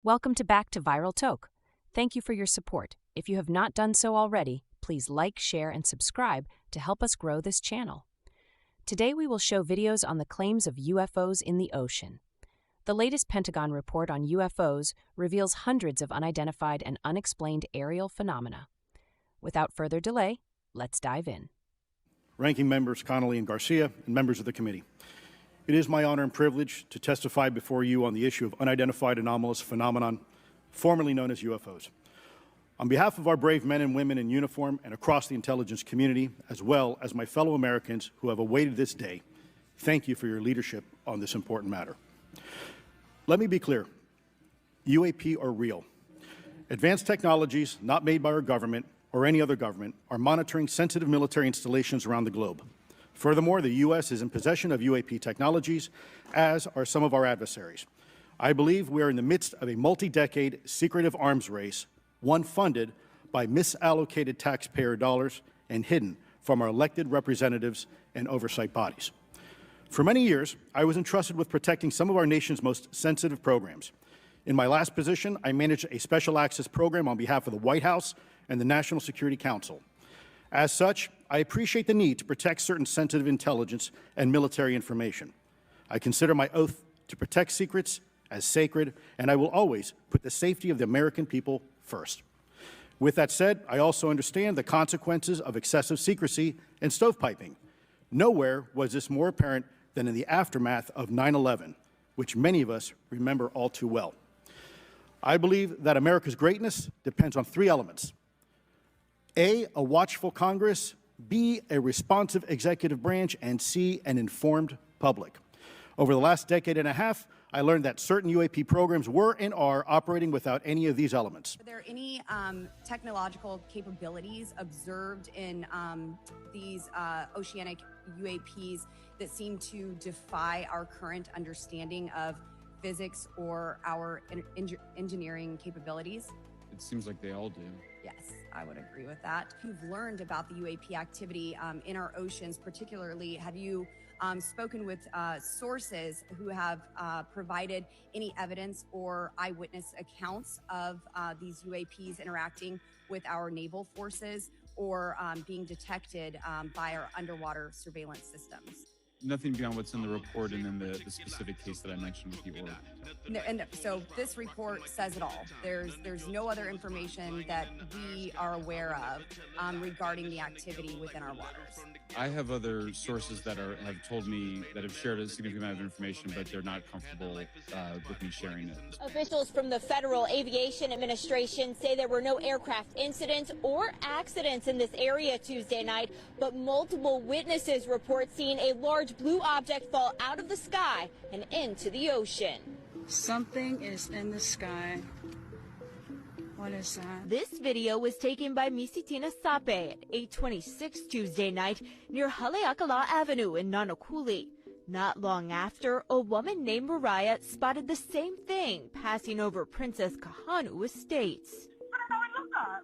Welcome back to Viral Toke. Thank you for your support. If you have not done so already, please like, share, and subscribe to help us grow this channel. Today we will show videos on the claims of UFOs in the ocean. The latest Pentagon report on UFOs reveals hundreds of unidentified and unexplained aerial phenomena. Without further delay, let's dive in. Ranking members Connolly and Garcia, and members of the committee. It is my honor and privilege to testify before you on the issue of unidentified anomalous phenomenon, formerly known as UFOs. On behalf of our brave men and women in uniform and across the intelligence community, as well as my fellow Americans who have awaited this day, thank you for your leadership on this important matter. Let me be clear, UAP are real. Advanced technologies not made by our government or any other government are monitoring sensitive military installations around the globe. Furthermore, the U.S. is in possession of UAP technologies, as are some of our adversaries. I believe we are in the midst of a multi-decade secretive arms race, one funded by misallocated taxpayer dollars and hidden from our elected representatives and oversight bodies. For many years, I was entrusted with protecting some of our nation's most sensitive programs. In my last position, I managed a special access program on behalf of the White House and the National Security Council. As such, I appreciate the need to protect certain sensitive intelligence and military information. I consider my oath to protect secrets as sacred, and I will always put the safety of the American people first. With that said, I also understand the consequences of excessive secrecy and stovepiping. Nowhere was this more apparent than in the aftermath of 9/11, which many of us remember all too well. I believe that America's greatness depends on three elements: A, a watchful Congress, B, a responsive executive branch, and C, an informed public. Over the last decade and a half, I learned that certain UAP programs were and are operating without any of these elements. Are there any technological capabilities observed in these oceanic UAPs that seem to defy our current understanding of physics or our engineering capabilities? It seems like they all do. Yes, I would agree with that. You've learned about the UAP activity in our oceans, particularly. Have you spoken with sources who have provided any evidence or eyewitness accounts of these UAPs interacting with our naval forces or being detected by our underwater surveillance systems? Nothing beyond what's in the report and then the specific case that I mentioned with the org. And so this report says it all. There's no other information that we are aware of regarding the activity within our waters. I have other sources that have told me that have shared a significant amount of information, but they're not comfortable with me sharing it. Officials from the Federal Aviation Administration say there were no aircraft incidents or accidents in this area Tuesday night, but multiple witnesses report seeing a large blue object fall out of the sky and into the ocean. Something is in the sky. What is that? This video was taken by Misitina Sape at 8:26 Tuesday night near Haleakala Avenue in Nanakuli. Not long after, a woman named Mariah spotted the same thing passing over Princess Kahanu Estates. I looked up,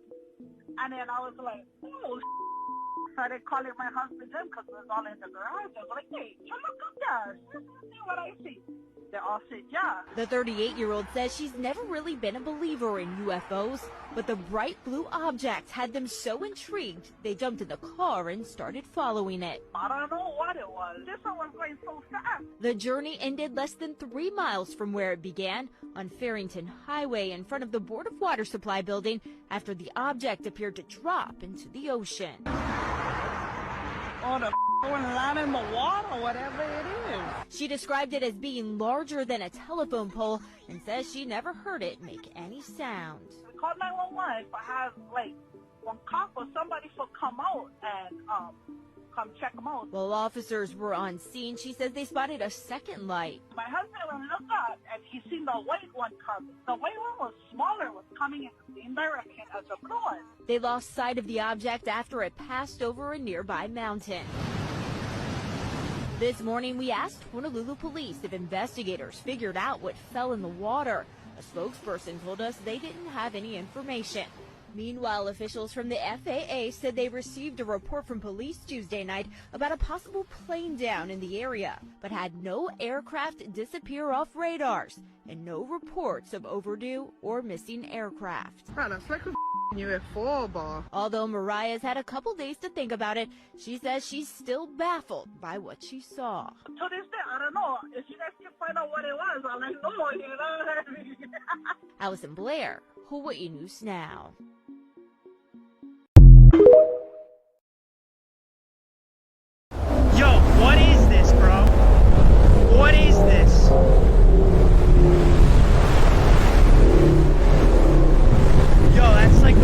and then I was like, oh, started calling my husband in because it was all in the garage. I was like, hey, you look up there. See what I see. They all said, yeah. The 38-year-old says she's never really been a believer in UFOs, but the bright blue object had them so intrigued, they jumped in the car and started following it. I don't know what it was. This one was going so fast. The journey ended less than 3 miles from where it began, on Farrington Highway in front of the Board of Water Supply building, after the object appeared to drop into the ocean. Oh, the land in the water, whatever it is. She described it as being larger than a telephone pole and says she never heard it make any sound. We called 911 if I have, like, one cop or somebody to come out and come check them out. While officers were on scene, she says they spotted a second light. My husband went and looked up and he seen the white one coming. The white one was smaller, was coming in the same direction as the blue one. They lost sight of the object after it passed over a nearby mountain. This morning, we asked Honolulu police if investigators figured out what fell in the water. A spokesperson told us they didn't have any information. Meanwhile, officials from the FAA said they received a report from police Tuesday night about a possible plane down in the area, but had no aircraft disappear off radars and no reports of overdue or missing aircraft. Man, that's like a UFO, bar. Although Mariah's had a couple days to think about it, she says she's still baffled by what she saw. To this day, I don't know. If you guys can find out what it was, I'll let you know, you know what I mean? Allison Blair, Hawaii News Now. Yo, what is this, bro? What is this? Yo, that's like a...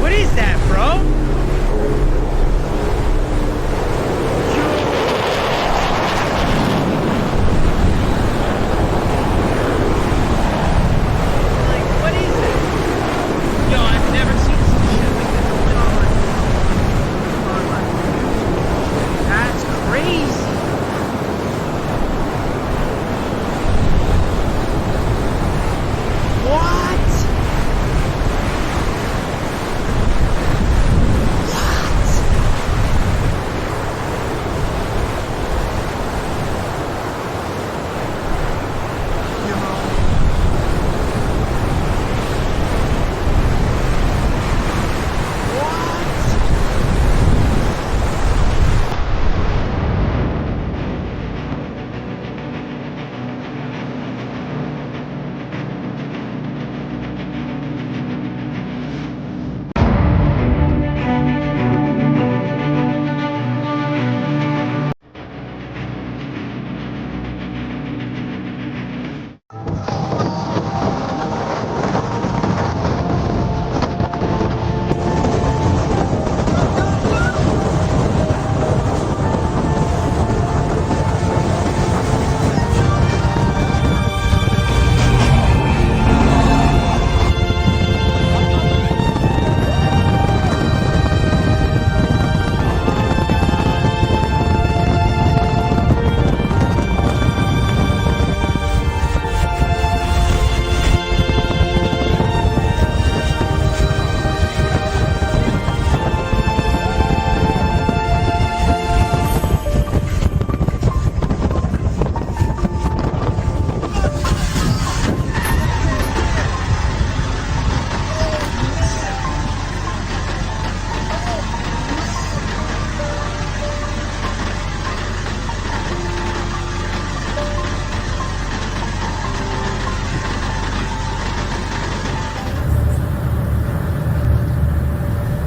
What is that, bro? Like, what is it? Yo, I've never seen some shit like this. That's crazy. What?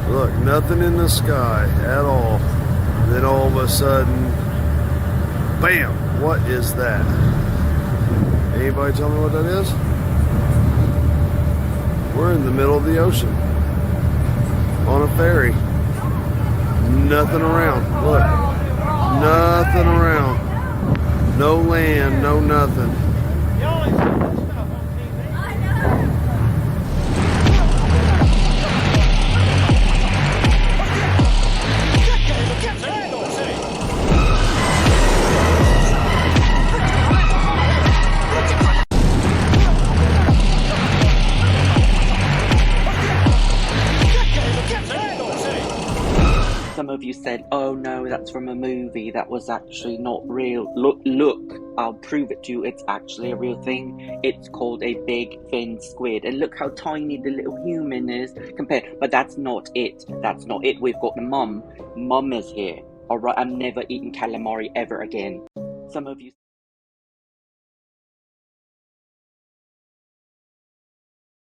Look, nothing in the sky at all. Then all of a sudden, bam! What is that? Anybody tell me what that is? We're in the middle of the ocean on a ferry. Nothing around. Look, nothing around. No land, no nothing. Some of you said, oh no, that's from a movie, that was actually not real. Look, I'll prove it to you, it's actually a real thing. It's called a big fin squid. And look how tiny the little human is compared. But that's not it. That's not it. We've got the mum. Mum is here. Alright, I'm never eating calamari ever again. Some of you